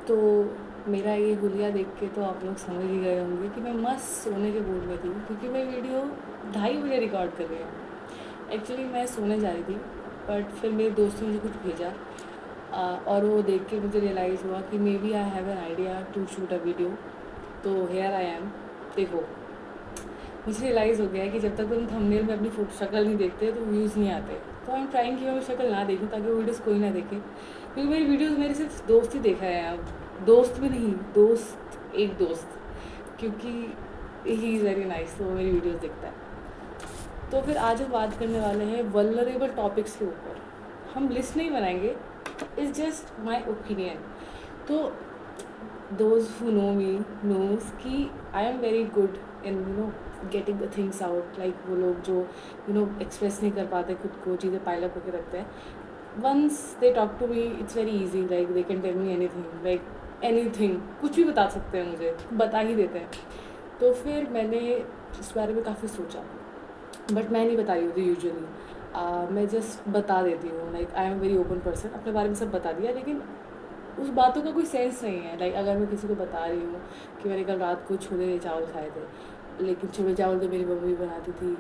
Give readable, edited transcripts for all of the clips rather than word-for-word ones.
तो मेरा ये हुलिया देख के तो आप लोग समझ ही गए होंगे कि मैं मस्त सोने के मूड में थी, क्योंकि मैं वीडियो 2:30 बजे रिकॉर्ड कर रही हूँ। एक्चुअली मैं सोने जा रही थी, बट फिर मेरे दोस्त ने मुझे कुछ भेजा, और वो देख के मुझे रियलाइज़ हुआ कि maybe I have an idea to shoot a video. तो हेयर आई एम। देखो, मुझे रियलाइज़ हो गया है कि जब तक तुम थंबनेल में अपनी फोटो शक्ल नहीं देखते तो व्यूज़ नहीं आते। तो आई एम ट्राइंग कि मैं शक्ल ना देखूँ ताकि वो वीडियोज़ कोई ना देखे, क्योंकि मेरी वीडियोज़ मेरे सिर्फ दोस्त ही देखा है। अब दोस्त भी नहीं, दोस्त एक दोस्त, क्योंकि ही इज़ वेरी नाइस, तो वो मेरी वीडियोज़ देखता है। तो फिर आज हम बात करने वाले हैं वल्नरेबल टॉपिक्स के ऊपर। हम लिस्ट नहीं बनाएंगे, इट्स जस्ट माई ओपिनियन। तो those who know me knows कि I am very good in getting the things out. Like वो लोग जो एक्सप्रेस नहीं कर पाते खुद को, चीज़ें पाइलअप करके रखते हैं। Once they talk to me it's very easy, like they can tell me anything, like anything, कुछ भी बता सकते हैं, मुझे बता ही देते हैं। तो फिर मैंने इस बारे में काफ़ी सोचा, बट मैं नहीं बता रही होती यूजुअली। मैं जस्ट बता देती हूँ, like I am very open person, अपने बारे में सब बता दिया, लेकिन उस बातों का कोई सेंस नहीं है। लाइक अगर मैं किसी को बता रही हूँ कि मैंने कल रात को छोले चावल खाए थे, लेकिन छोले चावल तो मेरी मम्मी बनाती थी,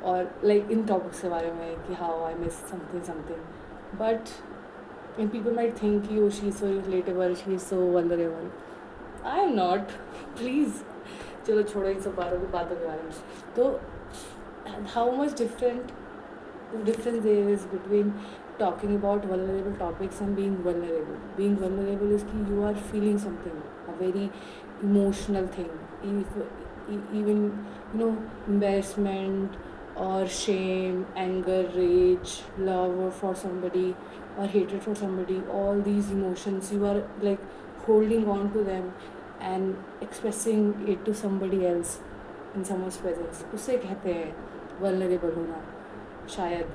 और लाइक इन टॉपिक्स के बारे में कि how I miss something something, but and people might think कि oh she is so relatable, she is so vulnerable. I am not. Please चलो छोड़ो इन सब बातों के बारे में। तो how much difference there is between talking about vulnerable topics and being vulnerable. Being vulnerable is कि you are feeling something, a very emotional thing, even embarrassment or shame, anger, rage, love or for somebody, or hatred for somebody. All these emotions you are like holding on to them and expressing it to somebody else in someone's presence. उसे कहते हैं vulnerable होना। शायद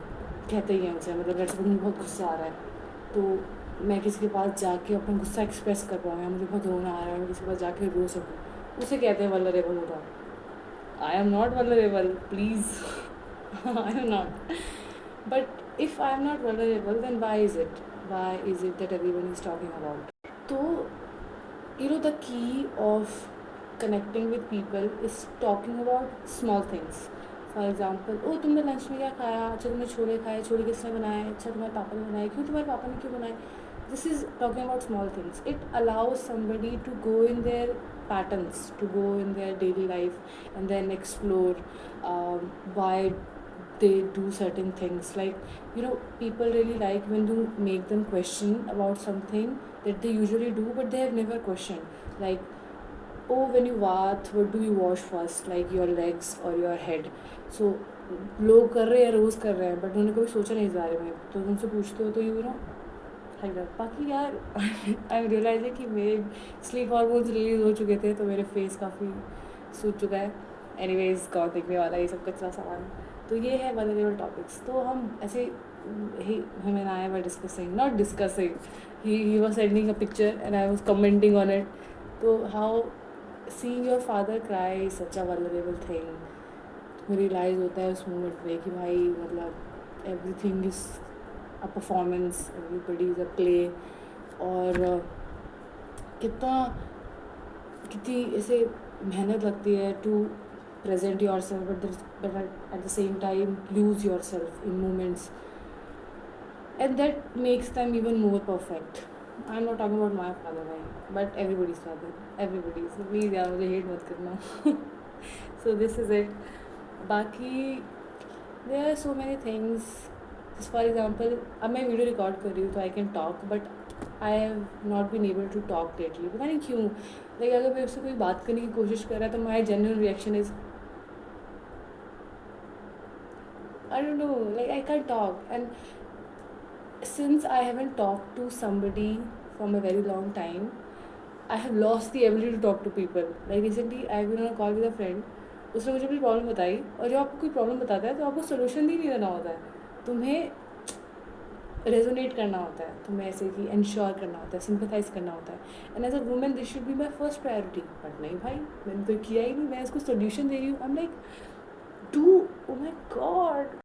कहते ही हैं उसे, मतलब जैसे मुझे बहुत गुस्सा आ रहा है, तो मैं किसी के पास जाके अपना गुस्सा एक्सप्रेस कर पाऊँ, या मुझे बहुत रोना आ रहा है, मैं किसी के पास जाके रो सकूँ, उसे कहते हैं वल्नरेबल होना। I am not vulnerable, please. I am not. But if I am not vulnerable, then why is it that everyone is talking about? तो the key of connecting with people is talking about small things. For example, oh तुमने lunch में क्या खाया, अच्छा तुमने छोले खाए, छोले किसने बनाए, अच्छा तुम्हारे पापा ने बनाए, क्यों तुम्हारे पापा ने क्यों बनाए? This is talking about small things. It allows somebody to go in their patterns, to go in their daily life, and then explore why they do certain things. Like people really like when you make them question about something that they usually do but they have never questioned. Like, oh, when you bath, what do you wash first, like your legs or your head? So लोग कर रहे हैं, रोज़ कर रहे हैं, but उन्होंने कभी सोचा नहीं इस बारे में, तो तुमसे पूछते हो तो लाइक दैट। बाकी यार आई रियलाइज कि मेरे स्लीप हार्मोन्स रिलीज हो चुके थे, तो मेरे फेस काफ़ी सूज चुका है। एनीवेज, कौन देखने वाला ये सब कचरा सामान। तो ये है वल्नरेबल टॉपिक्स। तो हम ऐसे ही हमें आए were discussing, not discussing, he was sending a picture and I was commenting on it. तो how seeing your father cry is such a vulnerable thing. तुम्हें रियलाइज़ होता है उस मोमेंट में कि भाई मतलब everything is a performance, everybody is a play, और कितना कितनी ऐसे मेहनत लगती है to present yourself, but at the same time lose yourself in moments, and that makes them even more perfect. I'm not talking about my father, भाई, but everybody's father, everybody's. So please यार मुझे hate मत करना. So this is it. बाकी there are so many things. Just for example, अब मैं video record कर रही हूँ तो I can talk, but I have not been able to talk lately. पता नहीं क्यों. लाइक अगर मेरे से कोई बात करने की कोशिश कर रहा है तो my genuine reaction is I don't know, like I can't talk. And since I haven't talked to somebody from a very long time, I have lost the ability to talk to people. Like recently I've been on a call with a friend. उसने मुझे अपनी problem बताई, और जब आपको कोई problem बताता है तो आपको सोल्यूशन भी नहीं देना होता है, तुम्हें रेजोनेट करना होता है, तुम्हें ऐसे कि इंश्योर करना होता है, सिंपथाइज करना होता है. And as a women this should be my first priority. But नहीं भाई, मैंने तो किया ही नहीं, मैं इसको सोल्यूशन दे रही हूँ. I am like, do, oh my god,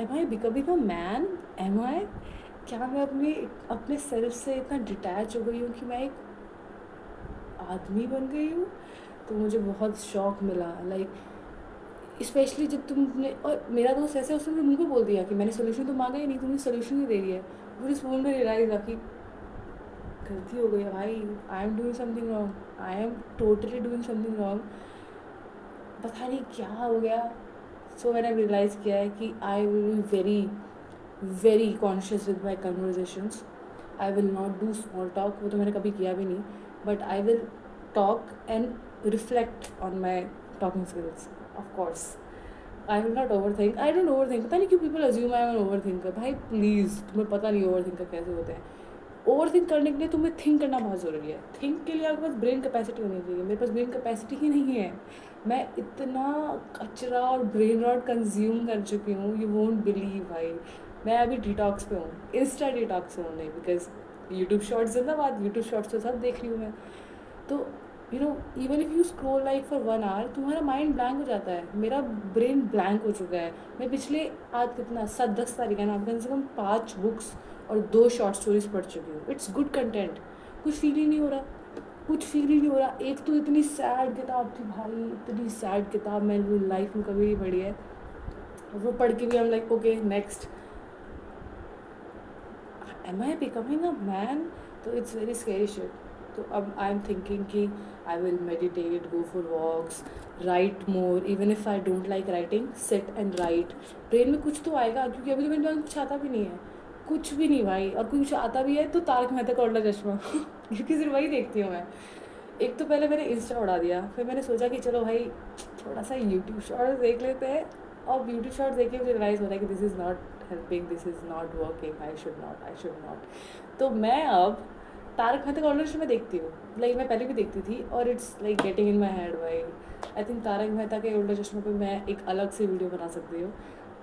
am I becoming a man? Am I? क्या मैं अपने अपने सेल्फ से इतना डिटैच हो गई हूँ कि मैं एक आदमी बन गई हूँ? तो मुझे बहुत शॉक मिला, लाइक स्पेशली जब तुमने, और मेरा दोस्त ऐसे उसने मुझे मुँह पे बोल दिया कि मैंने सोल्यूशन तो मांगा ही नहीं, तुमने सोल्यूशन ही दे दिया है। मुझे इस मोमेंट में रियलाइज़ हुआ कि गलती हो गई है भाई, I am doing something wrong, I am totally doing something wrong, पता नहीं क्या हो गया। सो मैंने रियलाइज़ किया है कि I will be very very conscious with my conversations. I will not do small talk, वो तो मैंने कभी किया भी नहीं, but I will talk and reflect on my talking skills, of course. I will not overthink, I don't overthink, पता नहीं क्यों people assume I am an overthinker. भाई प्लीज़, तुम्हें पता नहीं ओवर थिंकर कैसे होते हैं। ओवर थिंक करने के लिए तुम्हें थिंक करना बहुत ज़रूरी है। थिंक के लिए आपके पास ब्रेन कैपेसिटी होनी चाहिए, मेरे पास ब्रेन कैपेसिटी ही नहीं है। मैं इतना कचरा और ब्रेन रॉट कंज्यूम कर चुकी हूँ, यू वोंट बिलीव भाई। मैं अभी डिटॉक्स पे हूँ, इंस्टा डिटॉक्स पे हूँ, नहीं बिकॉज यूट्यूब शॉर्ट्स जिंदाबाद, यूट्यूब शॉर्ट्स तो सब देख रही हूँ मैं। तो you know, even if you scroll like for 1 hour, तुम्हारा माइंड ब्लैंक हो जाता है। मेरा ब्रेन ब्लैंक हो चुका है। मैं पिछले, आज कितना 7-10 तारीख है ना, कम से कम 5 बुक्स और 2 शॉर्ट स्टोरीज पढ़ चुकी हूँ। इट्स गुड कंटेंट, कुछ फील ही नहीं हो रहा, कुछ फील ही नहीं हो रहा। एक तो इतनी सैड किताब थी भाई, इतनी सैड किताब मैंने लाइफ में कभी नहीं पढ़ी है। वो पढ़ के भी हम like okay next, am I becoming a man? तो इट्स वेरी स्केरी शिट। तो अब आई एम थिंकिंग कि I will meditate, go for walks, write more, even if I don't like writing, sit and write. Brain में कुछ तो आएगा, क्योंकि अभी तो मेरे दिमाग में कुछ आता भी नहीं है, कुछ भी नहीं भाई। और कुछ आता भी है तो तारक मेहता का उल्टा चश्मा क्योंकि सिर्फ वही देखती हूँ मैं। एक तो पहले मैंने इंस्टा उड़ा दिया, फिर मैंने सोचा कि चलो भाई थोड़ा सा यूट्यूब शॉर्ट्स देख लेते हैं। और यूट्यूब शॉर्ट्स देख के मुझे रियलाइज़ होता है कि this is not helping, this is not working, I should not. तो मैं अब तारक मेहता का उल्टा चश्मा देखती हूँ, लाइक मैं पहले भी देखती थी, और it's like getting in my head भाई। आई थिंक तारक मेहता के उल्टा चश्मा पे मैं एक अलग से वीडियो बना सकती हूँ।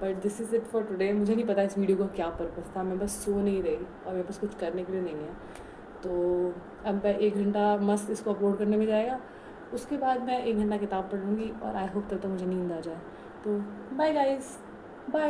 But this is it for today. मुझे नहीं पता इस वीडियो का क्या पर्पस था, मैं बस सो नहीं रही और मेरे पास कुछ करने के लिए नहीं है। तो अब मैं 1 घंटा मस्त इसको अपलोड करने में जाएगा, उसके बाद मैं 1 घंटा किताब पढ़ लूँगी, और आई होप तब तक मुझे नींद आ जाए। तो बाय गाइज़।